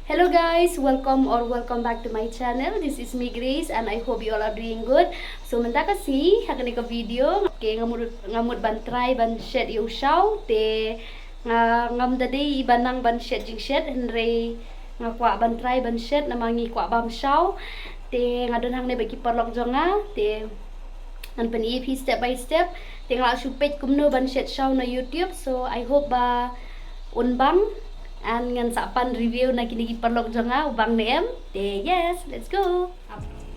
Hello guys, welcome back to my channel. This is me Grace and I hope you all are doing good. So menta kasi hakan ka video ke ngamut bantrai ban shed yu shaw te ngam dade ibanang ban shed jing shed henre ngakwa bantrai ban shed namangi kwa bam shaw te ngadon hang ne bagi perlok jonga te an pen EP step by step te ngala supet kumno ban shed shaw na YouTube. So I hope ba unbang and ngan sapan review na kinigi parlok jonga ubang nem te yes, let's go.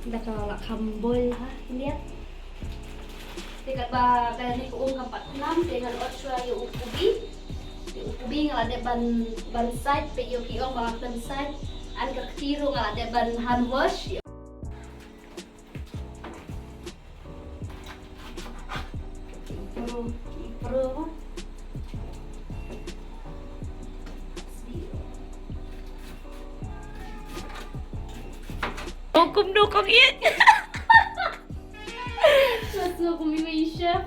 Dah kalau kambol ha lihat tekat ba kani ko kampat 6 dengan otswa yu ukubi ngala de ban side pe yu kiong ba ban side an ka tiro ngala de ban hand wash pro Dukung it. Masuk kami chef.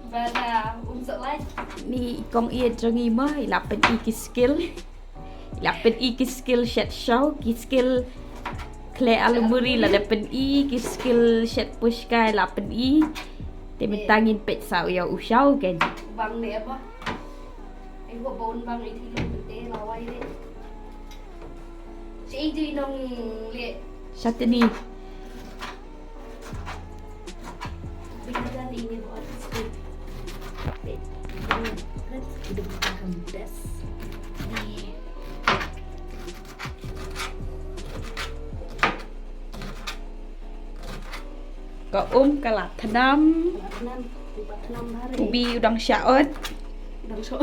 Bada unsur lain. Ni kong iet jongi mah ilapen iki skill. Ilapen iki skill shed show, ki skill kle alumuri la dapen ki skill shed push kai lapen te mentangin pet sao ya usau kan. Bang ni apa? Gua baun bang itu bete lawai ni. Si AJ nong lihat Satu ni. binadan ini buat script. Let's udah paham best. Ni. Ko kalat thanam, Enam hari. ubi udang syaot. Udang so.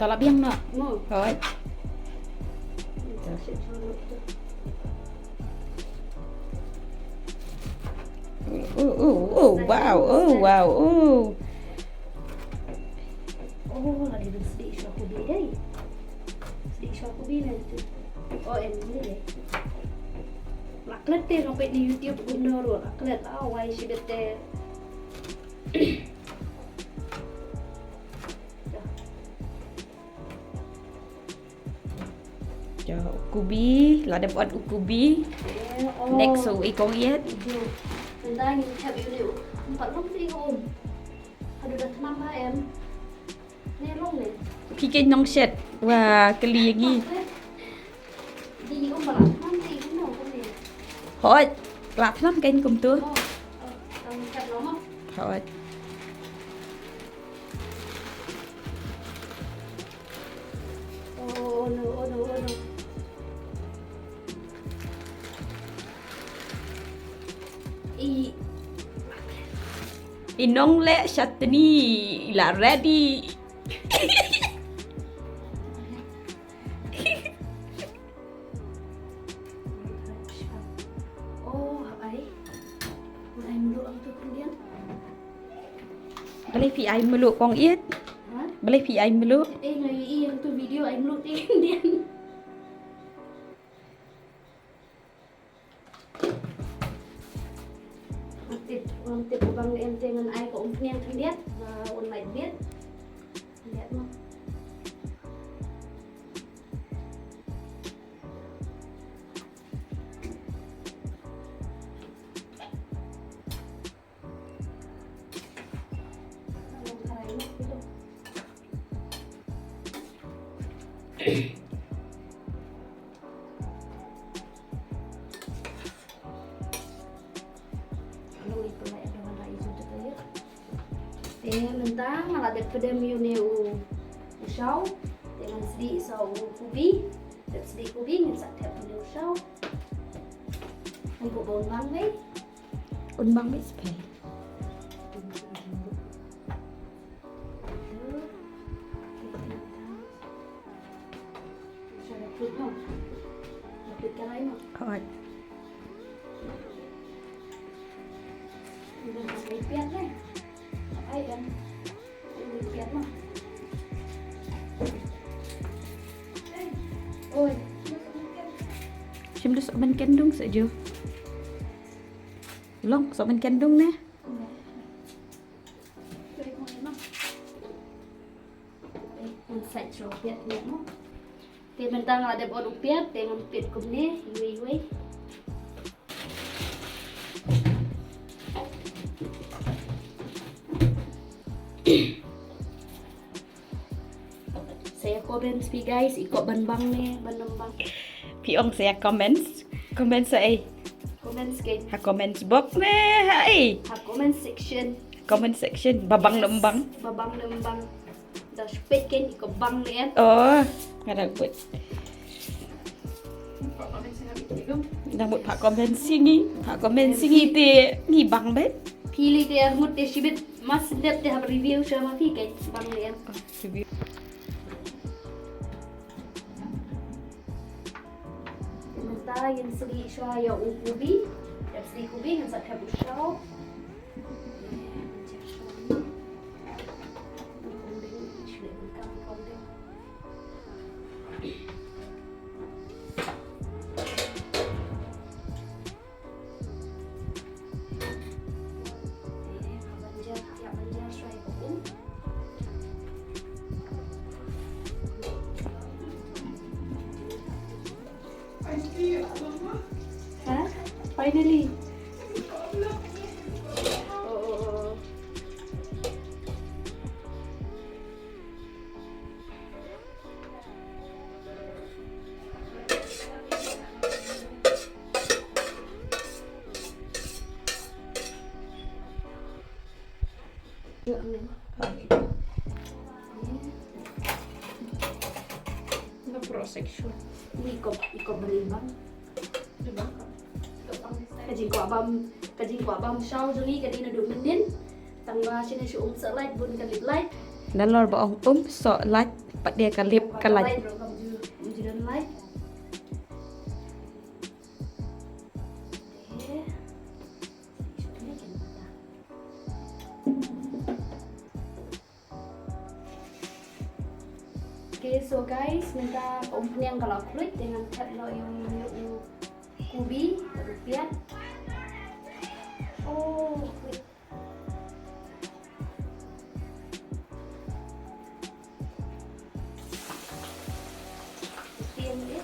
Tolak biang nak. Mau. Hoi. Wow. Oh, lagi ada sedikit suatu beda. Sedikit suatu beda itu. Oh, ini deh. Laklet deh sampai di YouTube guna ro. Laklet awai si bete. Jo ukubi, la dapat ukubi. Next so ikong iet. Tentang ini cap ini. 4 lom sih om. Aduh dah 6 em. Ni lom ni. Kikin nong shed. Wah, keli lagi. Di om balak nanti guna om ni. Hoi. Kelat thanam kan kum tu. Oh. Tang cap nama. Hoi. Oh no. Inong le shatni la ready. Oh, ai. Mulai meluk ang tu kemudian. Boleh pi ai meluk kong iet. Ha? Boleh pi ai meluk. Ngai yang tu video ai meluk dia kemudian. Mantip bang em dengan ai ko umpian kemudian. Online bit. Lihat mah. Kalau itu lah ada warna hijau tu ya. Mentang malah ada pedem yune usau dengan sedikit sau kubi dan sedikit kubi dengan sak tap usau. Untuk bawang bang Unbang mis pay. Hoi. Udah sampai piat lah. Ai kan. Ini piat mah. Oi. Sim du sok ban kendung saja. Long sok ban kendung nè. Đây con em không? Inside ropiat ni mo. Te mentang ada bon upiat dengan upiat kumne iwe. Saya comment pi guys, ikut banbang ni, banbang. พี่องเสียคอมเมนต์ใส่ Comment skin. หาคอมเมนต์บ็อกซ์แน่ให้ Ha comment section. คอมเมนต์เซ c ชันบะบังนำบัง Babang lembang. Dah spek kan ikut bang ni kan. อ๋องั้นเราเปิดดังหมดผักคอมเมนต์ซิงี้ผักคอมเมนต์ซิงี้เตะนี่บังเบ็ด Pilih dia mut dia sibit mas sedap dia have review sama pi kan bang ni kan. รีวิว Sementara yang seri saya ukubi, dan seri kubi yang saya busau. Hah? Finally. Oh. Nggak pro-sexual. Ikut berimbang. Kajing quả băm sau rồi cái đi là được mình đến tăng ba trên đây sự sợ like buồn cái lip like แล้วเราบอกสอลัดปัดเดียกันเรียบกันลัด rồi còn chưa đến like Okay, so guys, minta umpian kalau kulit dengan cat lo yung kubi, rupiah. Oh, wait. Rupiah ni.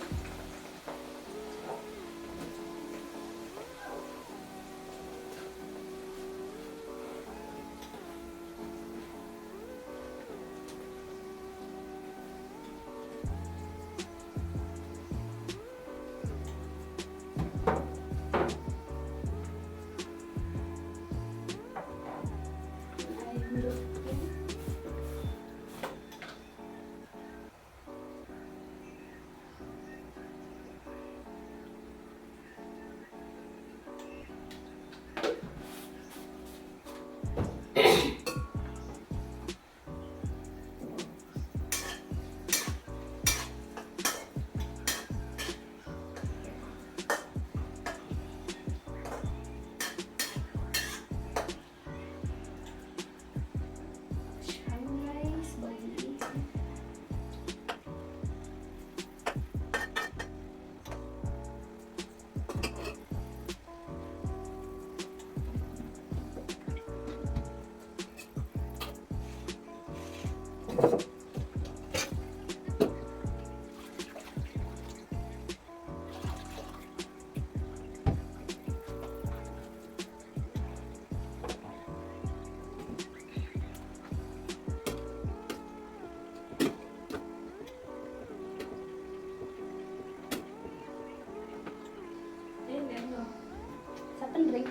Siapa drink?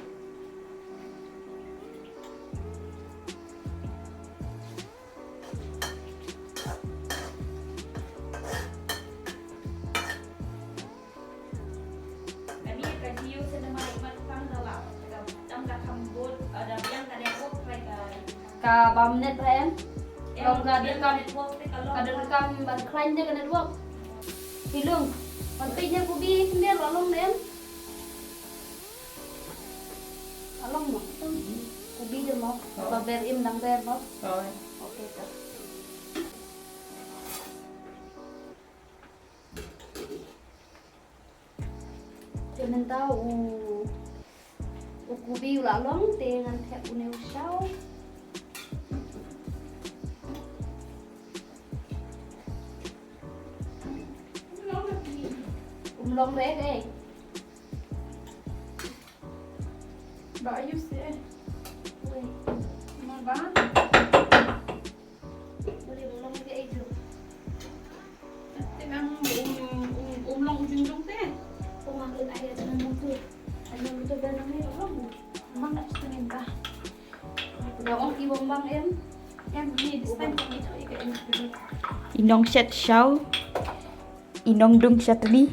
Ka bamnet pa em. Long ka dia kan kadang ban klain dia kan network. Hilung. Pantinya kubi dia lalong em. Along mo. Kubi dia mo. Baber im nang ber mo. Okay ta. Jangan tahu. Kubi lalong dengan tap uneu shau. long red eh. Ba ayos eh. Wait. Ano ba? Boleh long red eh dulu. Tingnan umlong ujung-ujung teh. Pemakai ayat dengan motor. Ada motor dan namanya long. Mang tingin ka. Udah om ibang bang em. Em ni this time kami tu ikan dulu. Inong set show. Inong dung set ni.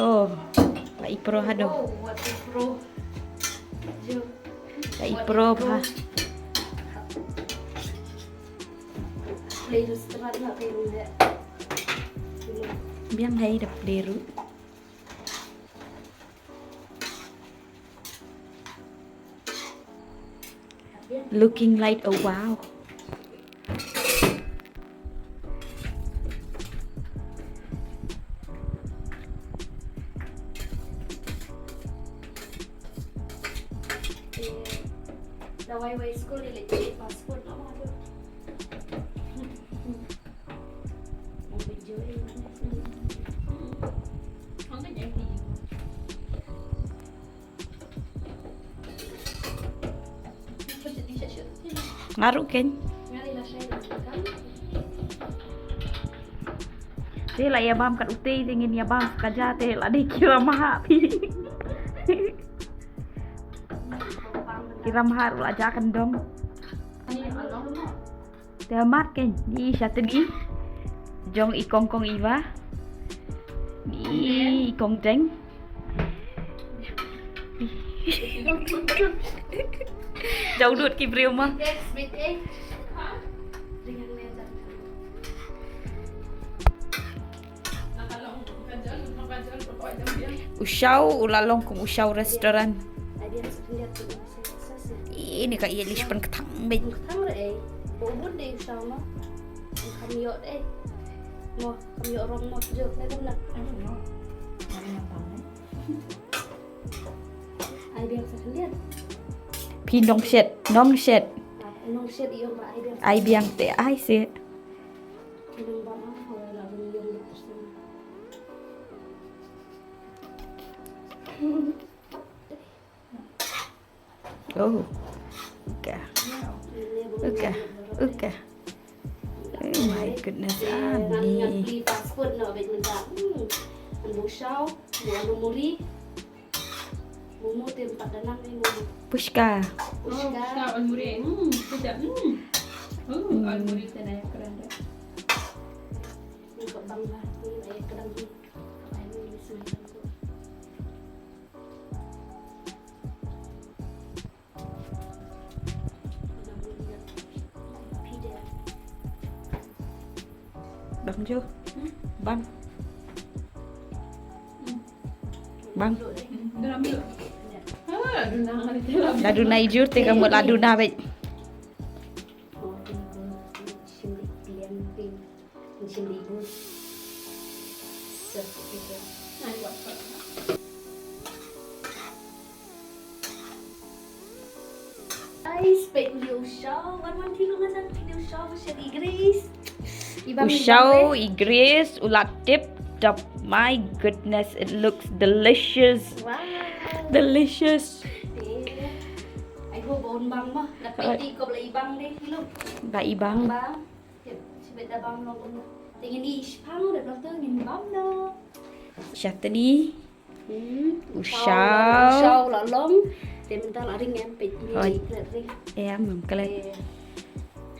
Oh, Pak Ipro hado. Oh, what the pro. Jo. Pak Ipro ha. Play terus terang nak kayak mana? Biang hai dap deru. Looking like a wow. Dah way school ni lagi passport nama tu. Mau video ni mana? Ang jadi. Apa jadi shot? Ngaruh kan? Ngari lah saya kan. Thế là ya bam kat uti tingin ya bam kaja te la di kira maha pi. Kira maha ru aja kan dong. Te mat ken di sategi. Jong ikong kong iwa. Di ikong teng. Jauh dut ki brio mah. Bit eh. Dengan meja. Usyaw ulalong kung usyaw restoran. Ada yang lihat tu saya. Ini kak iya lish pen ketang bet. Thang rồi bún đi sao nó không nhớ đấy ngồi không nhớ rong một giờ đấy không nào ai biết sao lihat Pi nong shet nong set iyo ba ai biết ai biang te ai se. nong ba ma hồi là mình dùng được sao Oh. Uka. Oh my goodness. Ani. Di passport no bet mình tak anh bố sao bố anh muri Momo tempat danang ni Momo Pushka. Pushka Almuri. Tidak. Almuri tanah keren dah. ni kat bangla ni ayat kedang ni ai ni sini Bang chưa? Bang. Bang. Ladu na ijur te kamu ladu na bet. Guys, video show. One thing nga sa video show siya di Grace. Usyaw igris ulat tip top. My goodness, it looks delicious. Wow. Delicious. Ai ho bon bang mo. Napiti ko la ibang de kilo. Ba ibang. Bang. Si beta bang no. Tingin ni ispang de doktor ngin bang no. Shatani. Usyaw Usyaw. la long. Te mental aring em pit ni Oi. ring. Em mầm kale.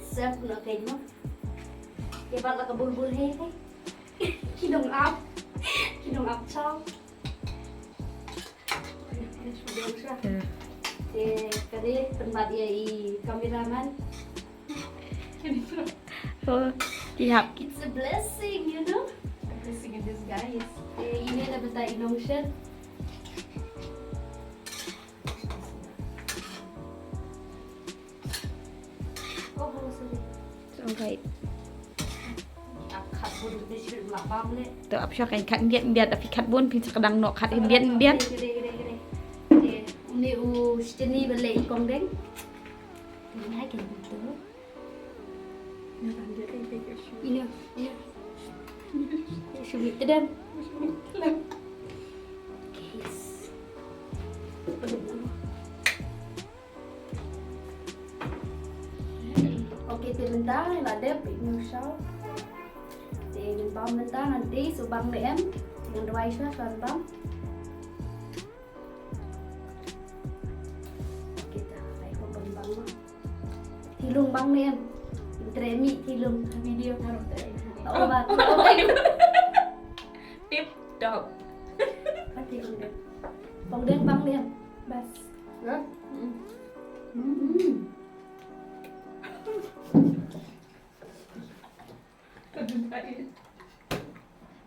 Sep no kay mo. Dia bak la ka bulbul he. Kinong up. Kinong up chow. Kali tempat dia kameraman. Oh, ihap. It's a blessing, you know. A blessing in disguise. Ini ada benda inong shirt. Oh, sorry. It's alright. Akat Pudut di sini belakang le. Tu apa sih kan kat dia tapi kat bun pi sekadang nok kat dia. Gede. Ini sini beli ikong deng. Ini lagi gitu. Ini. Sumit dan. Oke, sebentar ada picnic show. Dengan bom bentar nanti subang DM dengan Raisa kan bang. Kita naik bang bang. Tilung bang DM. Tremi tilung video taruh oh bang. Tip top. Pati udah. Bang DM bang DM. Bas. Ya.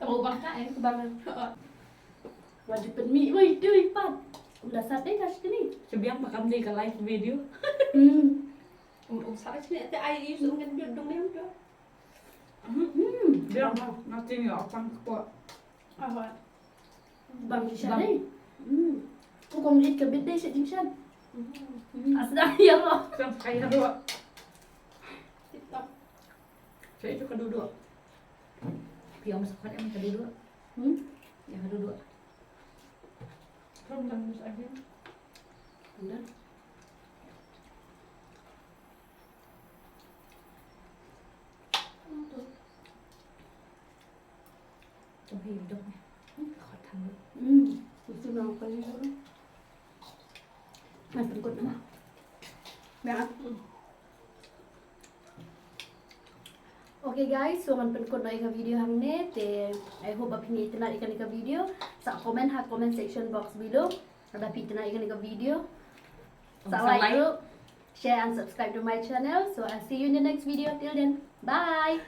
Tahu bangka Kebangan. Wajib penmi, woi tuh Pat. Udah sate kasih ni. Sebiang makam dia ke live video. Usah sini ada air itu dengan dudung yang tu. Biar nanti ni akan kuat. Apa? Bang Kishan ni. Aku kong lihat ke bed deh si Kishan. Asal ya Allah. Kan kaya dua. TikTok. Saya itu kedua. Piang masakan yang kedua. Yang kedua. From dan aja. Udah. Trong khi hidup nih. Khỏi thằng nữa. Itu nama kali dulu. Mas berikut nama. Merah. Okay guys, so man penkot na ika video hang ne te I hope apini itina ika nika video sa comment section box below ada pitina ika nika video sa like, share and subscribe to my channel. So I'll see you in the next video. Till then, bye.